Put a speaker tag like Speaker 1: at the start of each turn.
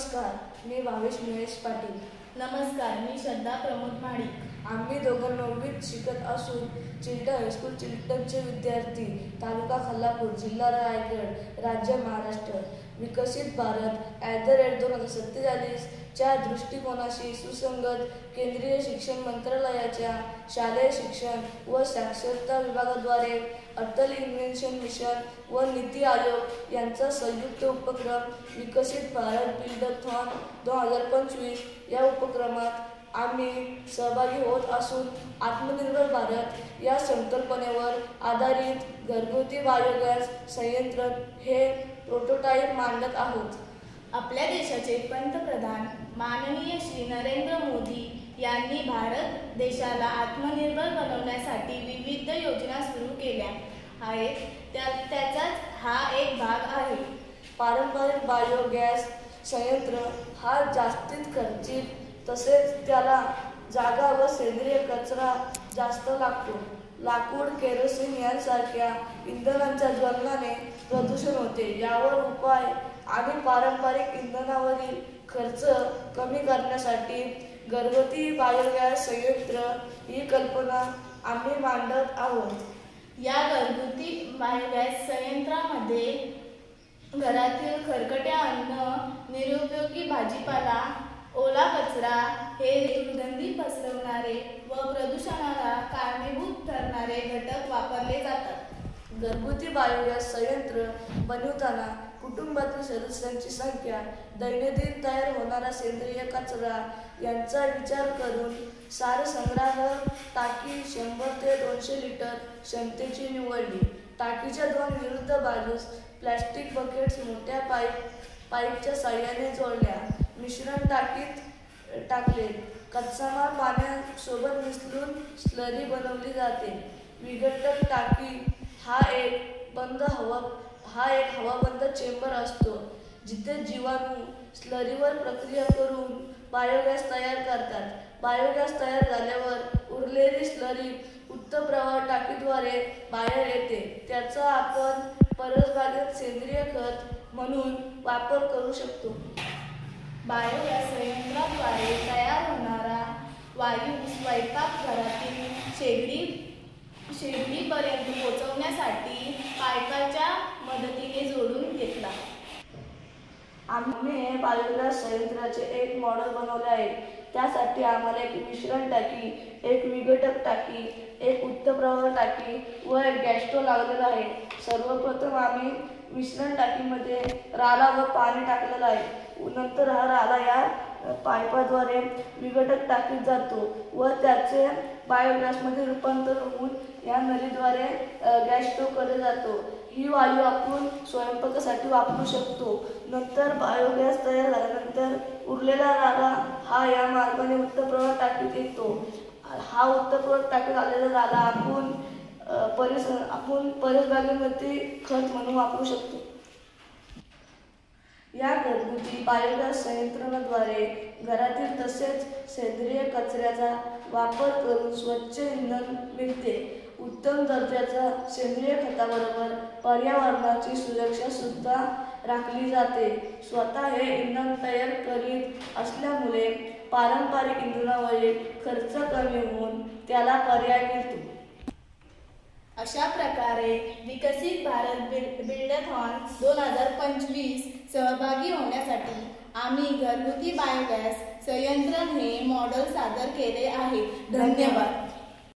Speaker 1: नमस्कार, मी भावेश महेश पाटील.
Speaker 2: नमस्कार, मी श्रद्धा प्रमोद महाडिक.
Speaker 1: आम्ही दोघं 9वीत शिकत असून चिलटण हायस्कूल चिलटणचे विद्यार्थी. तालुका खालापूर, जिल्हा रायगड, राज्य महाराष्ट्र. विकसित भारत @ 2047च्या दृष्टिकोनाशी सुसंगत केंद्रीय शिक्षण मंत्रालयाच्या शालेय शिक्षण व साक्षरता विभागाद्वारे अटल इनोव्हेशन मिशन व नीती आयोग यांचा संयुक्त उपक्रम विकसित भारत बिल्डथॉन 2025 या उपक्रमात आम्ही सहभागी होत असून आत्मनिर्भर भारत या संकल्पनेवर आधारित घरगुती बायोगॅस संयंत्र हे प्रोटोटाईप मांडत आहोत.
Speaker 2: आपल्या देशाचे पंतप्रधान माननीय श्री नरेंद्र मोदी यांनी भारत देशाला आत्मनिर्भर बनवण्यासाठी विविध योजना सुरू केल्या आहेत. त्याचाच हा एक भाग आहे.
Speaker 1: पारंपरिक बायोगॅस संयंत्र हा जास्तीत खर्चिक, तसेच त्याला जागा व सेंद्रिय कचरा जास्त लागतो. लाकूड, केरोसिन यांसारख्या इंधनांच्या ज्वलनाने प्रदूषण होते. यावर उपाय आणि पारंपरिक इंधनावरील खर्च कमी करण्यासाठी घरगुती बायोगॅस संयंत्र ही कल्पना आम्ही मांडत आहोत.
Speaker 2: या घरगुती बायोगॅस संयंत्रामध्ये घरातील खरकटे अन्न, निरुपयोगी भाजीपाला, ओला कचरा हे दुर्गंधी पसरवणारे व प्रदूषणाला कारणीभूत ठरणारे घटक वापरले जातात.
Speaker 1: घरगुती बायोगॅस संयंत्र बनवताना कुटुंबातील सदस्यांची संख्या, दैनंदिन तयार होणारा सेंद्रिय कचरा यांचा विचार करून सारसंग्राहक टाकी 100 ते 200 लिटर क्षमतेची निवडली. टाकीच्या 2 विरुद्ध बाजूस प्लॅस्टिक बकेट्स मोठ्या पाईपच्या साहाय्याने जोडल्या. मिश्रण टाकीत टाकले. कच्चा माल पाण्यासोबत मिसळून स्लरी बनवली जाते. विघटक टाकी हा एक हवाबंद चेंबर असतो, जिथे जीवाणू स्लरीवर प्रक्रिया करून बायोगॅस तयार करतात. बायोगॅस तयार झाल्यावर उरलेली स्लरी उत्तप्रवाह टाकीद्वारे बाहेर येते. त्याचा आपण परसबागेत सेंद्रिय खत म्हणून वापर करू शकतो.
Speaker 2: बायोगॅस संयंत्राद्वारे तयार होणारा वायू स्वयंपाकघरातील शेगडीपर्यंत पोहोचवण्यासाठी पाईपाच्या मदतीने जोडून घेतला.
Speaker 1: आम्ही बायोगॅस संयंत्राचे एक मॉडेल बनवले आहे. त्यासाठी आम्हाला एक मिश्रण टाकी, एक विघटक टाकी, एक उत्तप्रवाह टाकी व एक गॅस स्टोव्ह लागलेला आहे. सर्वप्रथम आम्ही मिश्रण टाकीमध्ये राला व पाणी टाकलेलं आहे. नंतर हा राला या पाईपाद्वारे विघटक टाकीत जातो व त्याचे बायोगॅसमध्ये रूपांतर होऊन या नळीद्वारे गॅस स्टोव्हकडे जातो. ही वायू आपण स्वयंपाकासाठी वापरू शकतो. नंतर बायोगॅस तयार झाल्यानंतर उरलेला राला हा या मार्गाने उत्तप्रवाह टाकीत येतो. हा उत्तप्रवाह टाकीत आलेला राला आपण परसबागेमध्ये खत म्हणून वापरू शकतो. या घरगुती बायोगॅस संयंत्राद्वारे घरातील तसेच सेंद्रिय कचऱ्याचा वापर करून स्वच्छ इंधन मिळते. उत्तम दर्जाच्या सेंद्रिय खताबरोबर पर्यावरणाची सुरक्षा सुद्धा राखली जाते. स्वतः हे इंधन तयार करीत असल्यामुळे पारंपरिक इंधनावरील खर्च कमी होऊन त्याला पर्याय मिळतो.
Speaker 2: अशा प्रकारे विकसित भारत बिल्डथॉन 2025 सहभागी होण्यासाठी आम्ही घरगुती बायोगॅस संयंत्र हे मॉडेल सादर केले आहे. धन्यवाद.